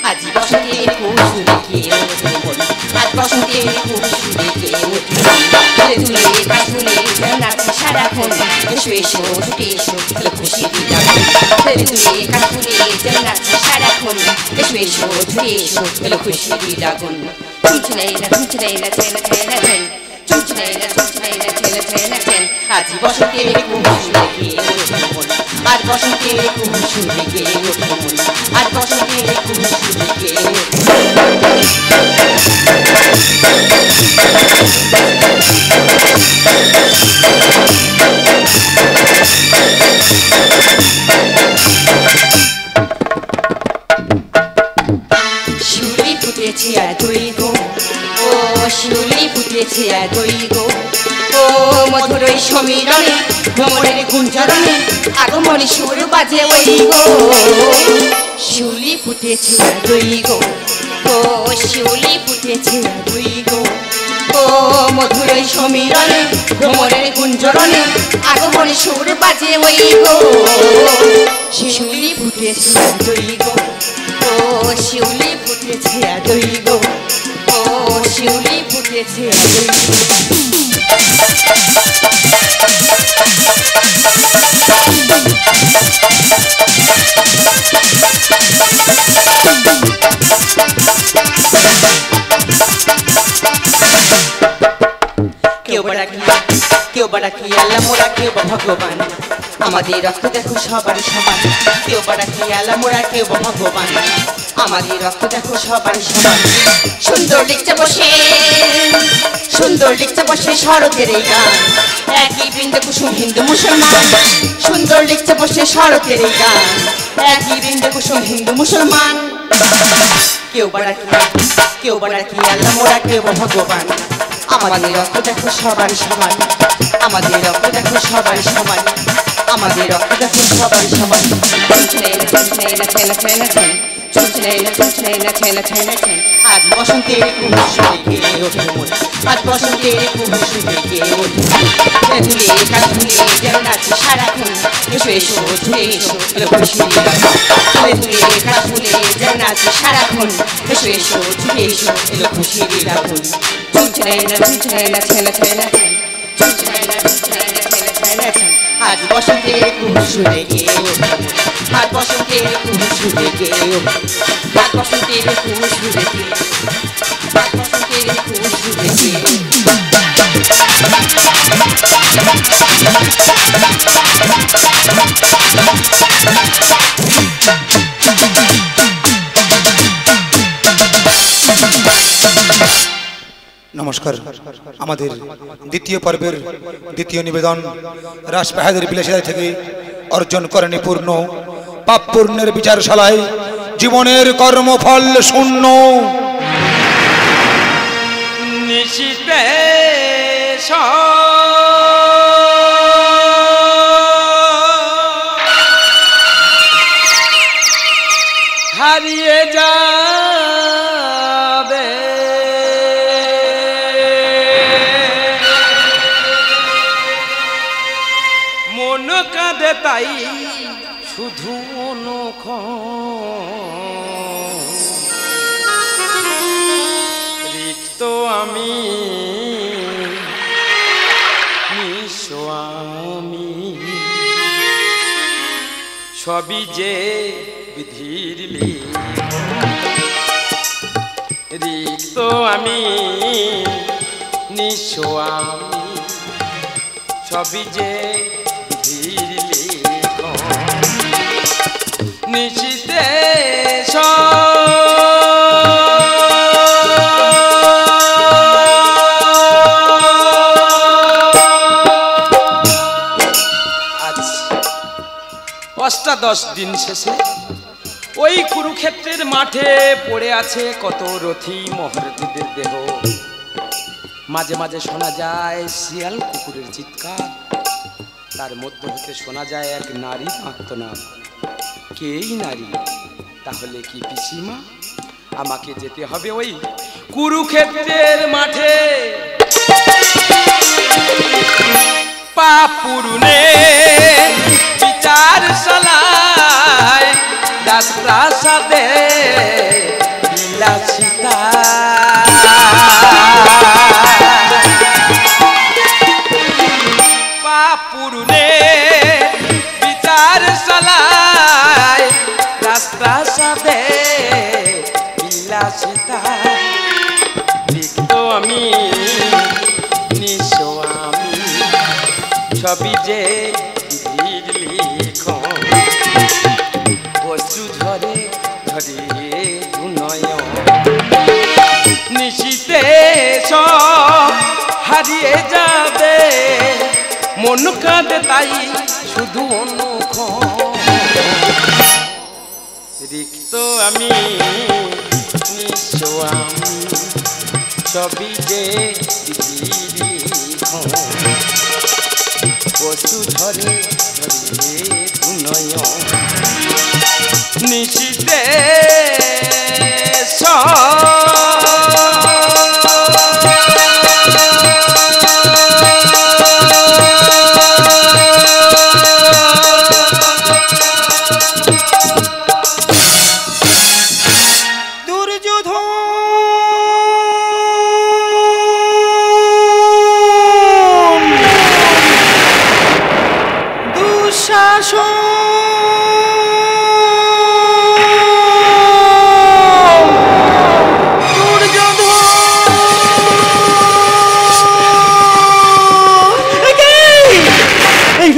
আজ বসন্তের কুসুমে কে ওঠে আজ বসন্তের কুসুমে কে ওঠে তুলে তুলে কাঠুলে নাচে সারাক্ষণ এসো এসো ছুটে এসো খুশি তুলে তুলে কাঠুলে নাচে সারাক্ষণ এসো এসো ছুটে এসো খুশি লাগুন আজ বসন্তের কুসুমে কে ওঠে আজ বসন্তের কুসুমে কে ওঠে আজ বসন্তের কুসুমে কে শিউলি ফুটেছে এতই গো ও শিউলি ফুটেছে এতই গো ও মধুর ওই সমীরণে ভ্রমণের গুঞ্জরণে আগমনী সুর বাজে ওই গো শিউলি ফুটেছে এতই গো ও শিউলি ফুটেছে এতই গো ও মধুর ওই সমীরণে ভ্রমণের গুঞ্জরণে আগমনী সুর বাজে ওই গো শিউলি ফুটেছে এতই গো ও শিউলি ফুটেছে এতই গো ও শিউলি ফুটেছে এতই কেউ বড় কি আল্লাহ মোরা কেউ ভগবান আমাদের রক্ত দেখো সবার সমান কেউ বড় কি আল্লাহ মোরা কেউ ভগবান আমাদের রক্ত দেখো সবার সমান সুন্দর লিখতে বসে শরতের এই গান একই বৃন্দে কুসুম হিন্দু মুসলমান সুন্দর লিখতে বসে শরতের এই গান একই বৃন্দে কুসুম হিন্দু মুসলমান কেউ বড় কি আল্লাহ মোরা কেউ ভগবান আমাদের রক্ত দেখো সবার সমান আমাদের রক্ত দেখো সবার সমান আমাদের রক্ত দেখো সবার সমান আজ বসন্তের কুসুমে কে ওঠে মন আজ বসন্তের কুসুমে কে ওঠে তুলে কাঠুলে যেন নাচে সারাক্ষণ এসো এসো ছুটে এসো খুশি তুলে তুলে কাঠুলে যেন নাচে সারাক্ষণ এসো এসো ছুটে এসো খুশি লাগুন আজ বসন্তের কুসুমে কে ওঠে আজ বসন্তের কুসুমে কে ওঠে আজ বসন্তের কুসুমে কে আজ বসন্তের কুসুমে কে নমস্কার আমাদের দ্বিতীয় পর্বের দ্বিতীয় নিবেদন রাস বাহাদুর বিলাসিতা থেকে অর্জন করেনি পূর্ণ পাপ পূর্ণের বিচারশালায় জীবনের কর্মফল শূন্য নিশিতে হারিয়ে যাবে মন কাঁদে তাই শুধু রিক্ত আমি নিঃস্বামী সবই যে বিধির রিক্ত আমি নিঃস্বামী সবই যে নিশিতে অষ্টাদশ দিন শেষে ওই কুরুক্ষেত্রের মাঠে পড়ে আছে কত রথী মহারথীদের দেহ মাঝে মাঝে শোনা যায় শিয়াল কুকুরের চিৎকার তার মধ্যে হতে শোনা যায় এক নারীর আর্তনাদ কেই নারী, তাহলে কি পিসিমা আমাকে যেতে হবে ওই কুরুক্ষেত্রের মাঠে? পাপ পূরণে বিচারশালায় রাজপ্রাসাদে বিলাসিতা, পাপ পূরণে বিচারশালায় রাজপ্রাসাদে বিলাসিতা, লিখত আমি নিঃস্ব আমি ছবি যে লিখন, বস্তু ধরে ধরে নয়ন, নিশিতে সব হারিয়ে যাবে, মন কাঁদে তাই শুধু অনুক্ষণ, রিক্ত আমি নিঃস্ব আমি ছবি যে লিখন, বস্তু ধরে ধরে নয়ন, নিশিতে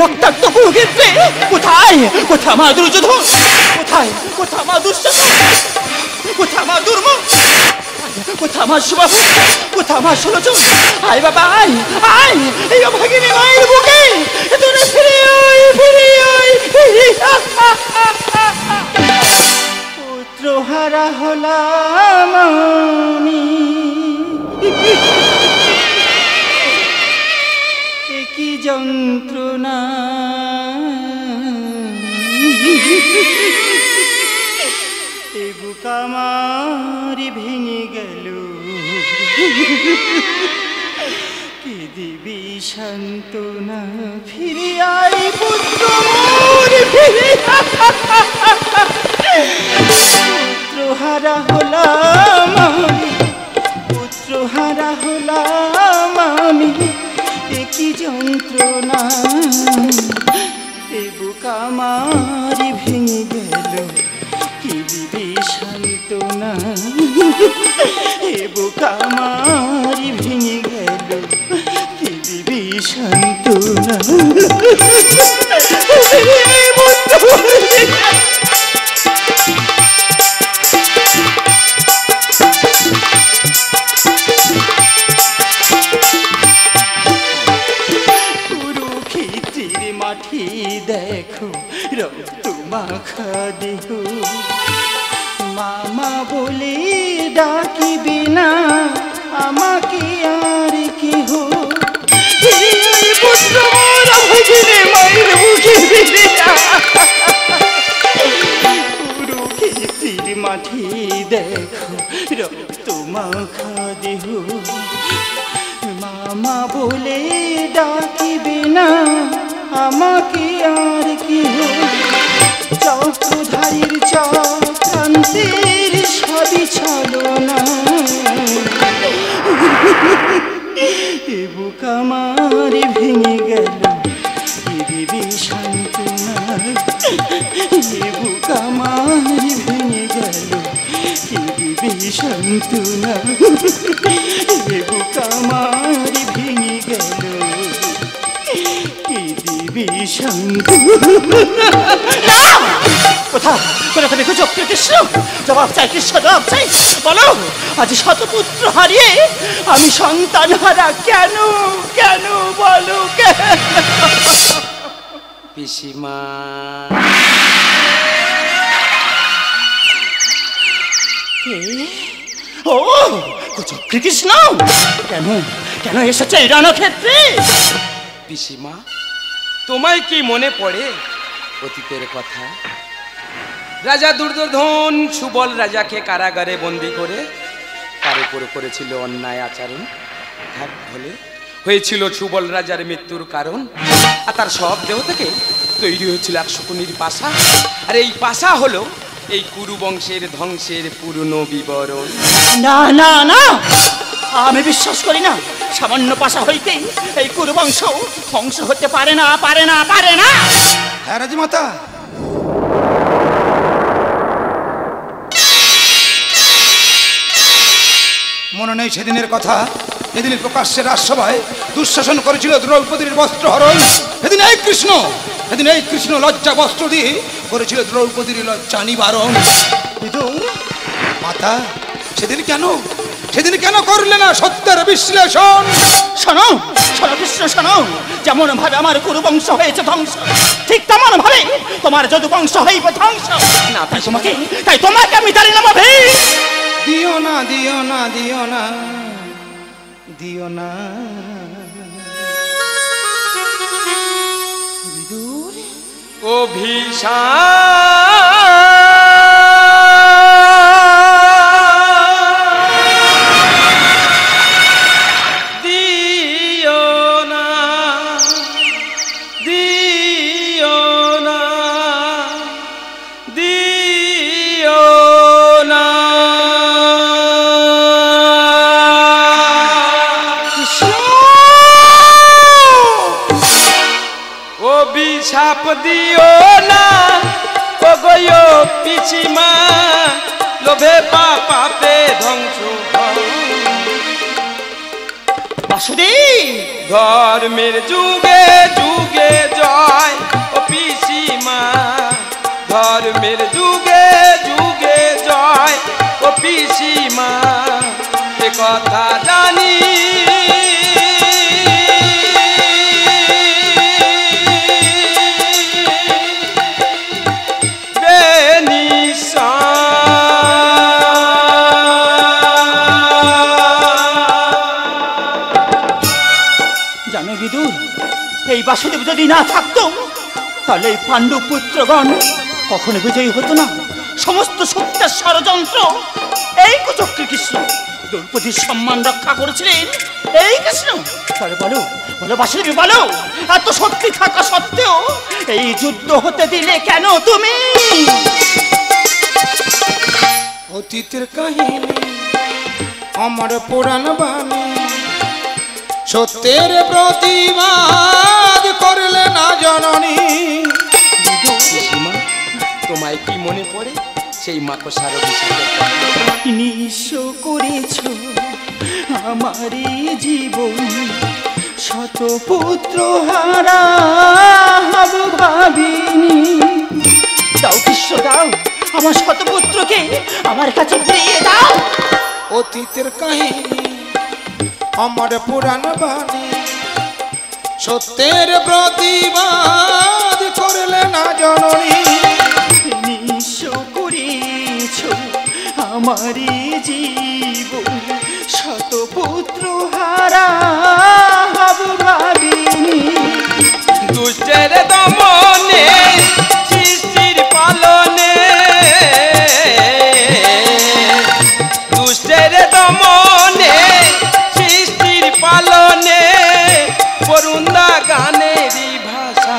রক্তাক্ত কুরুক্ষেত্রে কোথায় কোথা মা দুর্যোধন, কোথায় কোথা মা দুঃশাসন, কোথা মা দুর্ম, কোথা মা সুবাহু, কোথা মা সুলোচন? আয় বাবা আয় আয়, এই অভাগিনী মায়ের বুকে তোরা ফিরে আয় ফিরে আয়। পুত্রহারা হলাম আমি, কি যন্ত্রণা, এ বুক আমার ভেঙে গেল, কি দিবি সান্ত্বনা, ফিরে আই পুত্র মোর ফিরে, পুত্রহারা হলাম আমি, পুত্রহারা হলাম আমি, কি যন্ত্রণা, এ বুক আমার ভেঙে গেল, কি দিবি সান্ত্বনা, এ বুক আমার ভেঙে গেল, কি দিবি সান্ত্বনা। মাঠে দেখো রক্ত মাখা দেহ, মামা বলে ডাকিবে না আমাকে আর কেহ, পুত্র মোরা ভজনে মায়ের মুখে ফিরে, কুরুক্ষেত্রের মাঠে দেখো রক্ত মাখা দেহ, মামা বলে ডাকিবে না আমাকে আর কেহ, চক্রধারীর চক্রান্তের সবই ছলনা, এ বুক আমার ভেঙে গেল, কি দিবি সান্ত্বনা, এ বুক আমার ভেঙে গেল, কি দিবি সান্ত্বনা, এ বুক আমার ভেঙে গেল, কি দিবি সান্ত্বনা। কোথা কোথা তুমি খুঁজো কৃষ্ণ, জবাব চাই কৃষ্ণ জবাব চাই, বলো আজ শতপুত্র হারিয়ে আমি সন্তান হারা কেন, কেন বলো কেন? পিসিমা ও কৃষ্ণ, কেন কেন এসেছে এই রণক্ষেত্রে? পিসিমা তোমায় কি মনে পড়ে অতীতের কথা? রাজা দুর্যোধন সুবল রাজাকে কারাগারে বন্দি করে তার উপর করেছিল অন্যায় আচরণ, তার ফলে হয়েছিল সুবল রাজার মৃত্যুর কারণ। আর তার সব দেহ থেকে তৈরি হয়েছিল 100 কোণের পাশা। আর এই পাশা হলো এই কুরু বংশের ধ্বংসের পুরনো বিবরণ। না না না, আমি বিশ্বাস করি না। সামান্য পাশা হইতে এই কুরুবংশ ধ্বংস হতে পারে না, পারে না, পারে না। হ্যাঁ রাজমাতা, মনে নেই সেদিনের কথা? সেদিন প্রকাশ্যে রাজসভায় দুঃশাসন করেছিল দ্রৌপদীর বস্ত্র হরণ। সেদিন এই কৃষ্ণ লজ্জা বস্ত্র দিয়ে করেছিল দ্রৌপদীর লজ্জা নিবারণ। মাতা, সেদিন কেন করলে না সত্যের বিশ্লেষণ? শোনো শোনো কৃষ্ণ, শোনো। যেমন ভাবে আমার কুরুবংশ হয়েছে ধ্বংস, ঠিক তেমন ভাবে তোমার যদুবংশ হইবে ধ্বংস। না, তাই তোমাকে আমি জানি না ভাবে। দিও না, দিও না, দিও না, দিও না। ছাপ দিও না ও গো পিছিমা, লোভে পাপে ধ্বংস। বাসুদেব, ধর্মের যুগে যুগে জয় ও পিছিমা, ধর্মের যুগে যুগে জয় ও পিছিমা, এ কথা জানি। এই বাসুদেব যদি না থাকতো তাহলে এই পাণ্ডু পুত্রগণ কখনো বিজয়ী হতো না। সমস্ত সত্যের ষড়যন্ত্র এই কুচক্রী কৃষ্ণ দ্রৌপদীর সম্মান রক্ষা করেছিলেন এই কৃষ্ণ। তাহলে বলো বলো বাসুদেব, বলো এত শক্তি থাকা সত্ত্বেও এই যুদ্ধ হতে দিলে কেন তুমি? অতীতের কাহিনী আমার পুরাণ বাণী, সত্যের প্রতিবাদ করলে না জননী। তোমায় কি মনে পড়ে সেই মাকসার নিঃস্ব করেছ আমারই জীবন, শত পুত্র হারা হব ভাবিনি। দাও কৃষ্ণ দাও, আমার শত পুত্রকে আমার কাছে ফিরিয়ে দাও। অতীতের কাহিনী আমার পুরাণ বাণী, সত্যের প্রতিবাদ করলে না জননী। নিঃস্ব করেছ আমারই জীবন, শত পুত্র হারা হব ভাবিনি। দুষ্টের দমনে সৃষ্টির পালনে, দুষ্টের দমনে সৃষ্টির পালনে, বরুন্দা গানেরই ভাষা।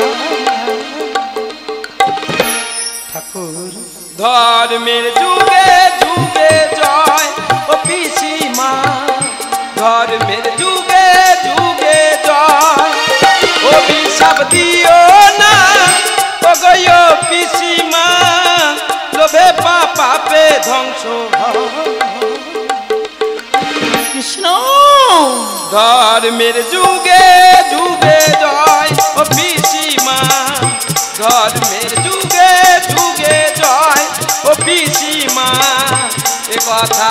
ঠাকুর, ধর্মের যুগে যুগে জয় ও পিসিমা, ধর্মের যুগে যুগে জয়। অভিশাপ দিও না ও গো পিসিমা, লোভে পাপে ধ্বংস। কৃষ্ণ, ধর্মের যুগে যুগে জয় ও পিসিমা, ধর্মের যুগে যুগে জয় ও পিসিমা, এ কথা